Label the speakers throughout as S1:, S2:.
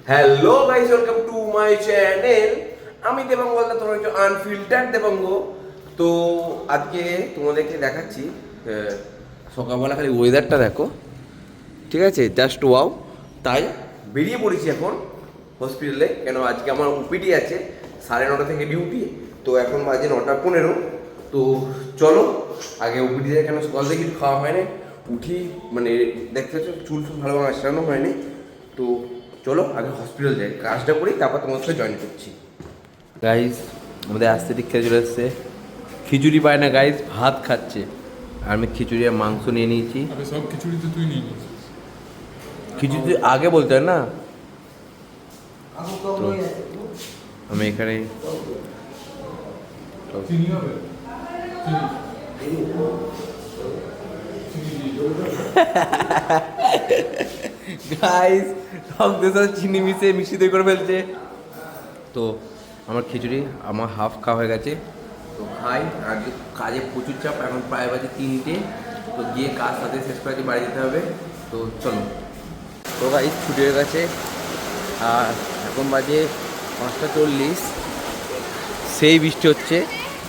S1: Hello guys, welcome to my channel. আমি দেবাঙ্গ, তোমরা হচ্ছে আনফিল্টার দেবাঙ্গ। তো আজকে তোমাদেরকে দেখাচ্ছি সকালবেলা খালি ওয়েদারটা দেখো, ঠিক আছে, জাস্ট ওয়াও। তাই বেরিয়ে পড়েছি এখন হসপিটালে, কেন আজকে আমার ওপিডি আছে, 9:30 থেকে ডিউটি। তো এখন বাজে 9:15। তো চলো আগে ওপিডি যায়, কেন সকাল থেকে কিছু খাওয়া হয়নি। উঠি মানে দেখতে পাচ্ছ চুল ফুল ভালোভাবে আঁচড়ানো হয়নি। তো চলো আগে হসপিটাল যাই, কাজটা করি, তারপর তোমার সাথে জয়েন করছি। গাইজ আমাদের আসতে ঠিক চলে এসছে, খিচুড়ি পায় না গাইজ, ভাত খাচ্ছে। আর আমি খিচুড়ি আর মাংস নিয়ে নিয়েছি।
S2: আরে সব খিচুড়ি তো তুই নিয়ে নিয়েছিস।
S1: খিচুড়ি আগে বলতে হয় না। তো আমি এখানে
S2: চিনি হবে? চিনি
S1: গাইস টক দিয়ে সাথে চিনি মিশিয়ে করে ফেলছে। তো আমার খিচুড়ি আমার হাফ খাওয়া হয়ে গেছে। তো খাই, আর কাজে প্রচুর চাপ, এখন প্রায় বাজে 3টে। তো গিয়ে কাজ সাথে শেষ করে দিয়ে বাড়ি যেতে হবে। তো চলো। তো গাইস ছুটি হয়ে গেছে, আর এখন বাজে 5:40। সেই বৃষ্টি হচ্ছে,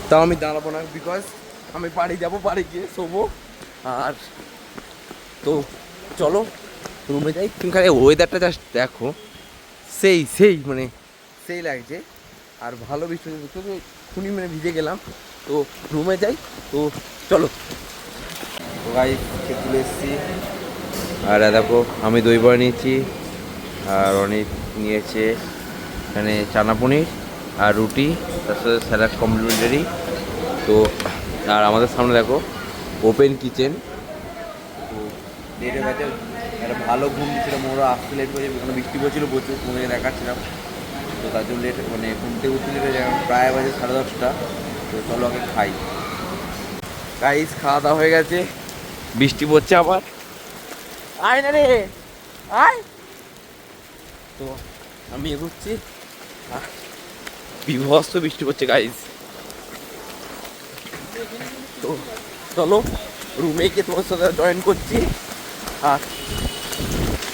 S1: তাও আমি দাঁড়াবো না, বিকজ আমি বাড়ি যাবো, বাড়ি গিয়ে শোবো। আর তো চলো রুমে যাই। তুমি খালি ওয়েদারটা জাস্ট দেখো, সেই সেই মানে সেই লাগছে। আর ভালো বৃষ্টি হচ্ছে, তো খুনি মানে ভিজে গেলাম। তো রুমে যাই, তো চলো। তো গাই খেতে এসেছি, আর দেখো আমি দই বড়া নিয়েছি, আর অনেক নিয়েছে এখানে চানা পনির আর রুটি, তার সাথে স্যালাড কমপ্লিমেন্টারি। তো আর আমাদের সামনে দেখো ওপেন কিচেন। তো লেট হয়ে গেছে, একটা ভালো ঘুম দিচ্ছিলাম, ওরা আসতে লেট হয়ে যাবে, কারণ বৃষ্টি পড়ছিল প্রচুর, ফোনে দেখাচ্ছিলাম। তো তার জন্য লেট, মানে ঘুম থেকে উঠতে লেট হয়ে যায়, প্রায় বাজে 10:30। তো চলো আগে খাই। গাইস খাওয়া দাওয়া হয়ে গেছে, বৃষ্টি পড়ছে আবার। আয় না রে, আয়। তো আমি এগোচ্ছি, বিভৎস বৃষ্টি পড়ছে গাইস। তো চলো রুমে গিয়ে তোমার সাথে জয়েন করছি। আর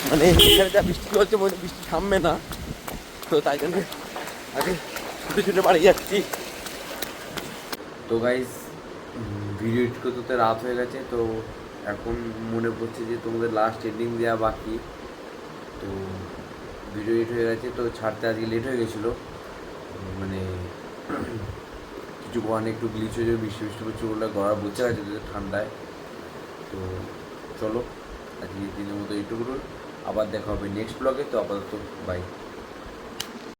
S1: মানে এখানে যা বৃষ্টি হচ্ছে, মনে হয় বৃষ্টি থামবে না। তো তাই জন্য আগে ছুটে ছুটে বাড়ি যাচ্ছি। তো গাইস ভিডিও এডিট করতে করতে রাত হয়ে গেছে। তো এখন মনে পড়ছে যে তোমাদের লাস্ট এন্ডিং দেওয়া বাকি। তো ভিডিও এডিট হয়ে গেছে, তো ছাড়তে আজকে লেট হয়ে গেছিলো, মানে কিছু ওখানে একটু গ্লিচ হয়ে যাবে, বৃষ্টি বৃষ্টি করছে বলে গলা বোঝা গেছে ঠান্ডায়। তো চলো আজকে দিনের মতো এইটুকু, আবার দেখা হবে নেক্সট ব্লগে। তো আপাতত বাই।